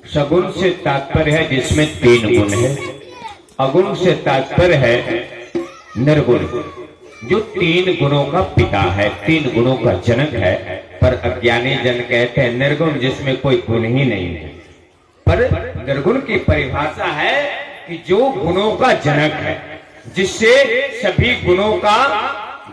सगुण से तात्पर्य है जिसमें 3 गुण है। अगुण से तात्पर्य है निर्गुण, जो 3 गुणों का पिता है, 3 गुणों का जनक है। पर अज्ञानी जन कहते हैं निर्गुण, जिसमें कोई गुण ही नहीं है। पर निर्गुण की परिभाषा है कि जो गुणों का जनक है, जिससे सभी गुणों का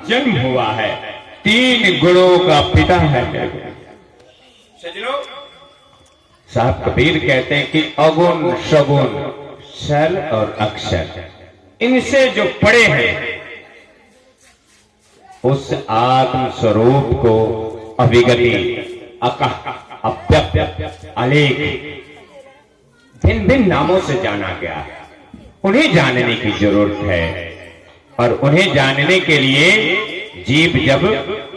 जन्म हुआ है, 3 गुणों का पिता है निर्गुण। सजनो, साहब कबीर कहते हैं कि अगुण सगुण सर और अक्षर, इनसे जो पड़े हैं उस आत्म स्वरूप को अविगति, अकह, अव्यक्त, अलेख भिन्न भिन्न नामों से जाना गया है। उन्हें जानने की जरूरत है और उन्हें जानने के लिए जीव जब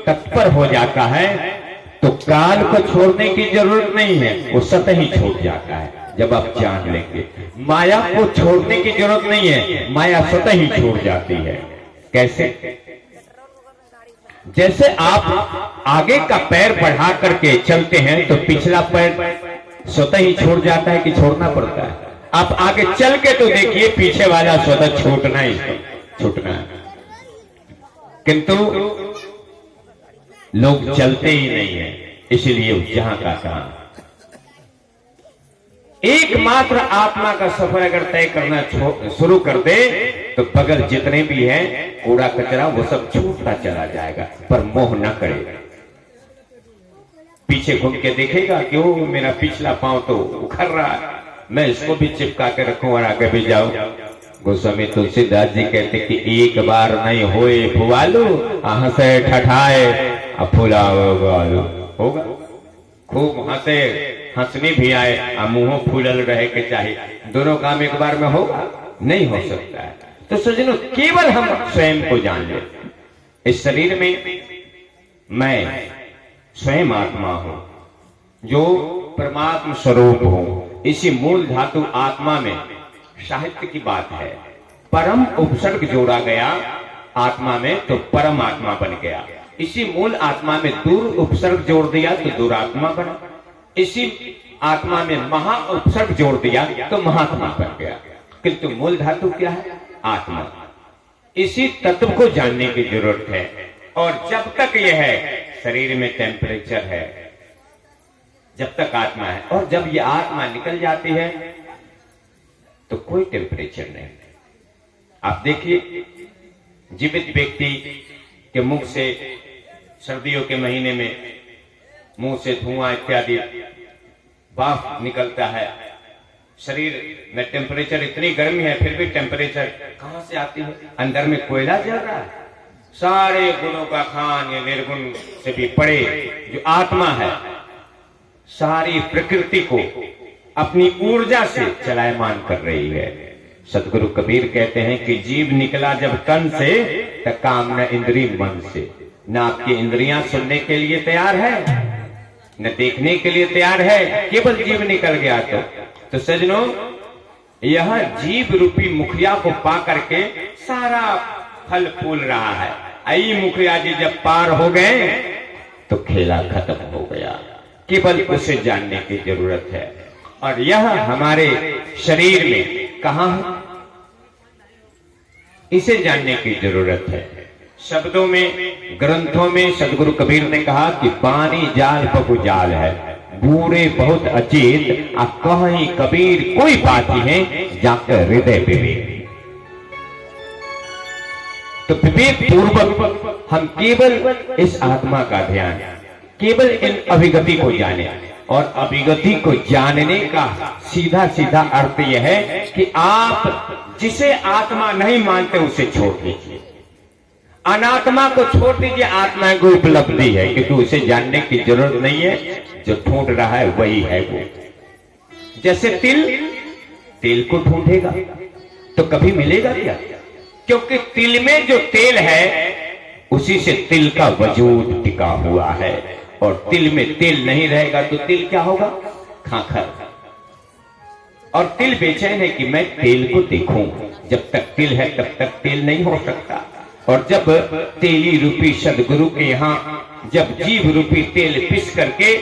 तत्पर हो जाता है तो काल को छोड़ने की जरूरत नहीं है, वो स्वतः ही छूट जाता है। जब आप जान लेंगे, माया को छोड़ने की जरूरत नहीं है, माया स्वतः ही छूट जाती है। कैसे? जैसे आप आगे का पैर बढ़ा करके चलते हैं तो पिछला पैर स्वतः ही छोड़ जाता है कि छोड़ना पड़ता है? आप आगे चल के तो देखिए, पीछे वाला स्वतः छूटना है। किंतु लोग चलते ही नहीं है, इसलिए जहां का तहां। एकमात्र आत्मा का सफर अगर तय करना शुरू कर दे तो बगल जितने भी हैं कूड़ा कचरा वो सब छूटता चला जाएगा। पर मोह न करे, पीछे घूम के देखेगा कि ओ मेरा पिछला पांव तो उखड़ रहा है, मैं इसको भी चिपका के रखूं और आगे भी जाऊं। गोस्वामी तुलसीदास जी कहते कि एक बार नहीं होए फुवालू, हंसे ठठाए फुला होगा। खूब हंसे, हंसनी भी आए और मुंह फूलल रहे के चाहिए, दोनों काम एक बार में होगा? नहीं हो सकता है। तो सजनो, केवल हम स्वयं को जान ले। इस शरीर में मैं स्वयं आत्मा हूं, जो परमात्म स्वरूप हूं। इसी मूल धातु आत्मा में साहित्य की बात है, परम उपसर्ग जोड़ा गया आत्मा में तो परम आत्मा बन गया। इसी मूल आत्मा में दूर उपसर्ग जोड़ दिया तो दुरात्मा बना। इसी आत्मा में महा उपसर्ग जोड़ दिया तो महात्मा बन गया। किंतु मूल धातु क्या है? आत्मा। इसी तत्व को जानने की जरूरत है। और जब तक यह है, शरीर में टेम्परेचर है, जब तक आत्मा है। और जब यह आत्मा निकल जाती है तो कोई टेम्परेचर नहीं। आप देखिए, जीवित व्यक्ति के मुख से सर्दियों के महीने में मुंह से धुआं इत्यादि भाप निकलता है। शरीर में टेम्परेचर इतनी गर्मी है, फिर भी टेम्परेचर कहां से आती है? अंदर में कोयला जल रहा है। सारे गुणों का खान या निर्गुण से भी पड़े जो आत्मा है, सारी प्रकृति को अपनी ऊर्जा से चलायमान कर रही है। सतगुरु कबीर कहते हैं कि जीव निकला जब तन से तो काम न इंद्री मन से। न आपकी इंद्रियां सुनने के लिए तैयार है, न देखने के लिए तैयार है, केवल जीव निकल गया तो सजनों, यह जीव रूपी मुखिया को पा करके सारा फल फूल रहा है। आई मुखिया जी जब पार हो गए तो खेला खत्म हो गया। केवल उसे जानने की जरूरत है। और यह हमारे शरीर में कहां है, इसे जानने की जरूरत है। शब्दों में, ग्रंथों में सदगुरु कबीर ने कहा कि पानी जाल बहु जाल है, बूढ़े बहुत अचेत, आ कहीं कबीर कोई बात है जाकर हृदय विवेक। तो विवेक पूर्वक हम केवल इस आत्मा का ध्यान, केवल इन अभिगति को जाने। और अभिगति को जानने का सीधा सीधा अर्थ यह है कि आप जिसे आत्मा नहीं मानते उसे छोड़ दीजिए, अनात्मा को छोड़ दीजिए। आत्मा की उपलब्धि है, क्योंकि उसे जानने की जरूरत नहीं है। जो ढूंढ रहा है वही है वो। जैसे तेल को ढूंढेगा तो कभी मिलेगा क्या? क्योंकि तिल में जो तेल है उसी से तिल का वजूद टिका हुआ है। और तिल में तेल नहीं रहेगा तो तिल क्या होगा? खाखर। और तिल बेचैन है कि मैं तेल को देखूं। जब तक तिल है तब तक तेल नहीं हो सकता। और जब तेली रूपी सदगुरु के यहाँ जब जीव रूपी तेल पिस करके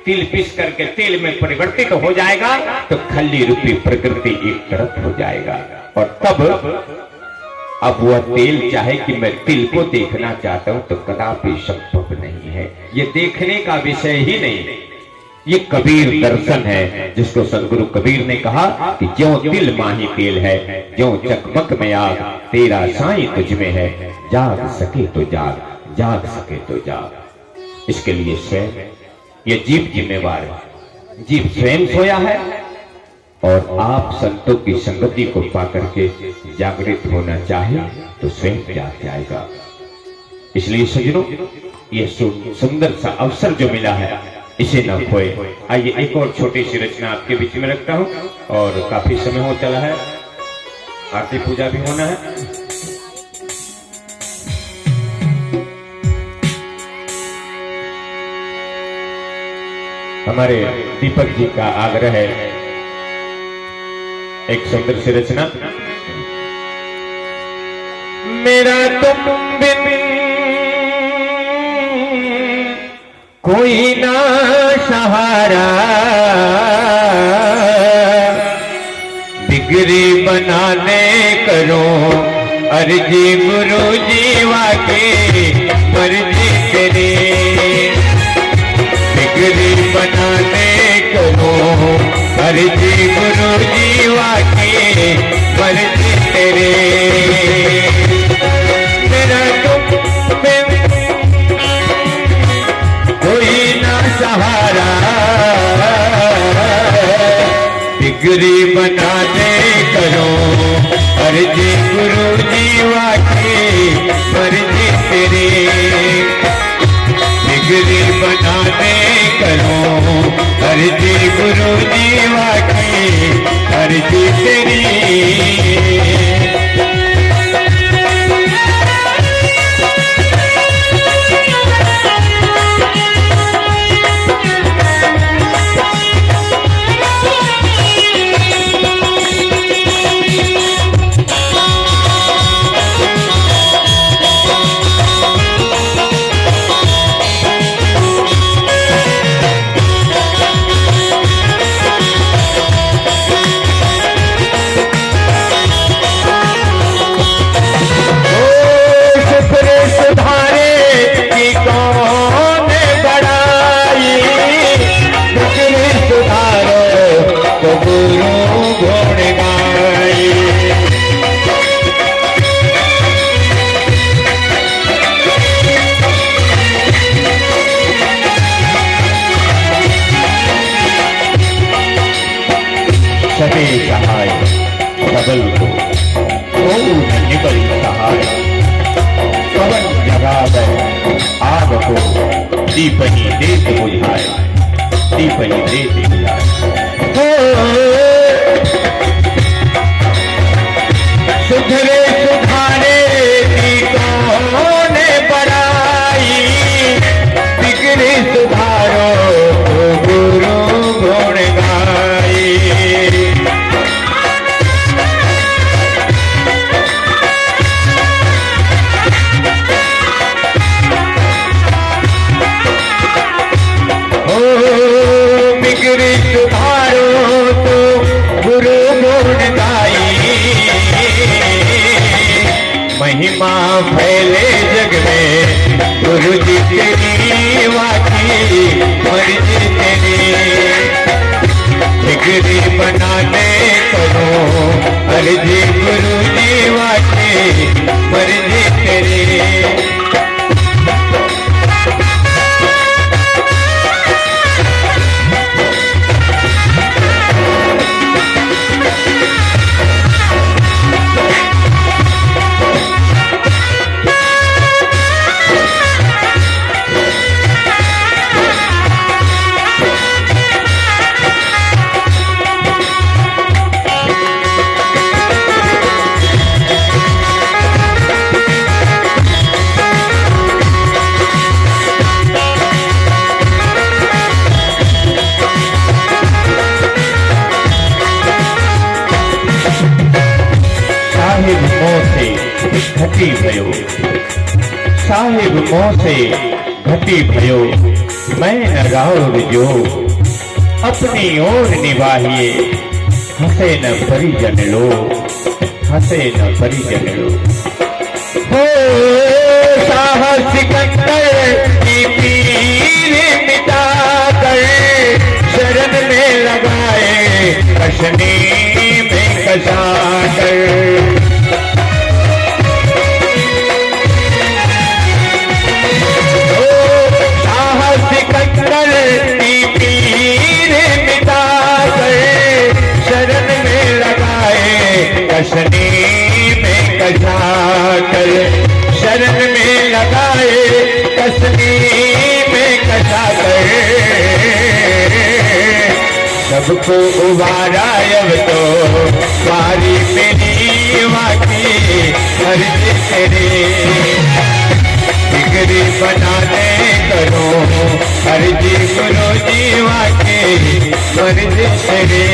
तिल पीस करके तेल में परिवर्तित हो जाएगा तो खल्ली रूपी प्रकृति एक तरफ हो जाएगा। और तब अब वह तेल चाहे कि मैं तिल को देखना चाहता हूं तो कदापि संभव नहीं है। ये देखने का विषय ही नहीं, ये कबीर दर्शन है, जिसको सदगुरु कबीर ने कहा कि ज्यों तिल माही तेल है, ज्यों चकमक में आग, तेरा साईं तुझ में है, जाग सके तो जाग, जाग सके तो जाग। इसके लिए स्वयं ये जीव जिम्मेवार है। जीव स्वयं सोया है और आप संतों की संगति को पाकर के जागृत होना चाहे तो स्वयं जाग जाएगा। इसलिए सज्जनों, ये सुंदर सा अवसर जो मिला है इसे न खोए। आइए एक और छोटी सी रचना आपके बीच में रखता हूं और काफी समय हो चला है, आरती पूजा भी होना है। हमारे दीपक जी का आग्रह है एक सुंदर सी रचना। मेरा तुम बिन कोई ना सहारा, डिग्री बनाने करो अर्जी गुरु जीवा के मर्जी तेरी, डिग्री बनाने करो अर्जी गुरु जीवा के मर्जी तेरे। मेरा तुम कोई ना सहारा, डिग्री बनाने करो अर्जी गुरु जीवा की मर्जी तेरी, डिग्री बनाने करो अर्जी गुरु जीवा की मर्जी तेरी। सके सहाय सबल को निकल सहाय, पवन जगावे आग को दीपही देश बुझाए, दीपही देश बुझाए। सुधरे सुधारे की कौन बड़ाई, बिगड़े सुधारो गुरु गुण गाई। बिगड़ी सुधारो तो गुरु गुण गाई, महिमा फैले जग में गुरु जी तेरी वाकी मर्जी तेरी, बिगड़ी बनाने करो अर्जी गुरु जी वाकी मर्जी तेरी। घटी भयो साहिब मोह से घटी भयो, मैं न राउर जो अपनी ओर निभाइए, हंसे न परिजन लोग, हंसे न परिजन लोग। हो साहस सिकंदर की पीर मिटाकर शरण में लगाए कशनी में कसाकर। कसनी में कसाकर शरण में लगाए, कसनी में कसाकर सबको उबारा। अब तो बारी मेरी वाकी अर्ज तेरे बिगड़ी बनाने करो अर्जी गुरु जीवा के मर्ज तेरे।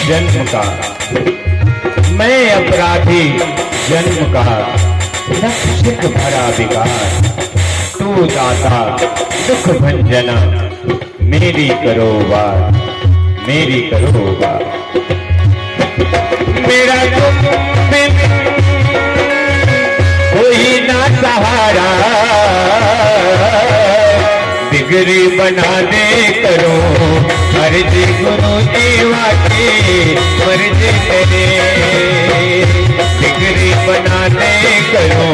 जन्म का मैं अपराधी जन्म का नक्शिक भरा विकार, तू दाता दुख भंजना मेरी करो वार, मेरी करो वार। मेरा तुम बिन कोई ना सहारा, बिगड़ी बनाने करो अर्जी गुरु जीवा की मर्ज तेरे। बिगड़ी बनाने करो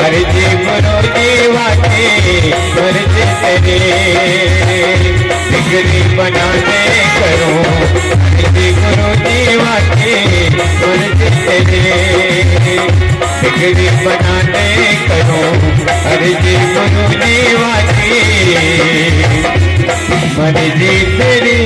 अर्जी गुरु जीवा की मर्ज तेरे। बिगड़ी बनाने करो अर्जी गुरु जीवा की मर्ज तेरे। बिगड़ी बनाने करो अर्जी गुरु जीवा की मर्जी तेरी।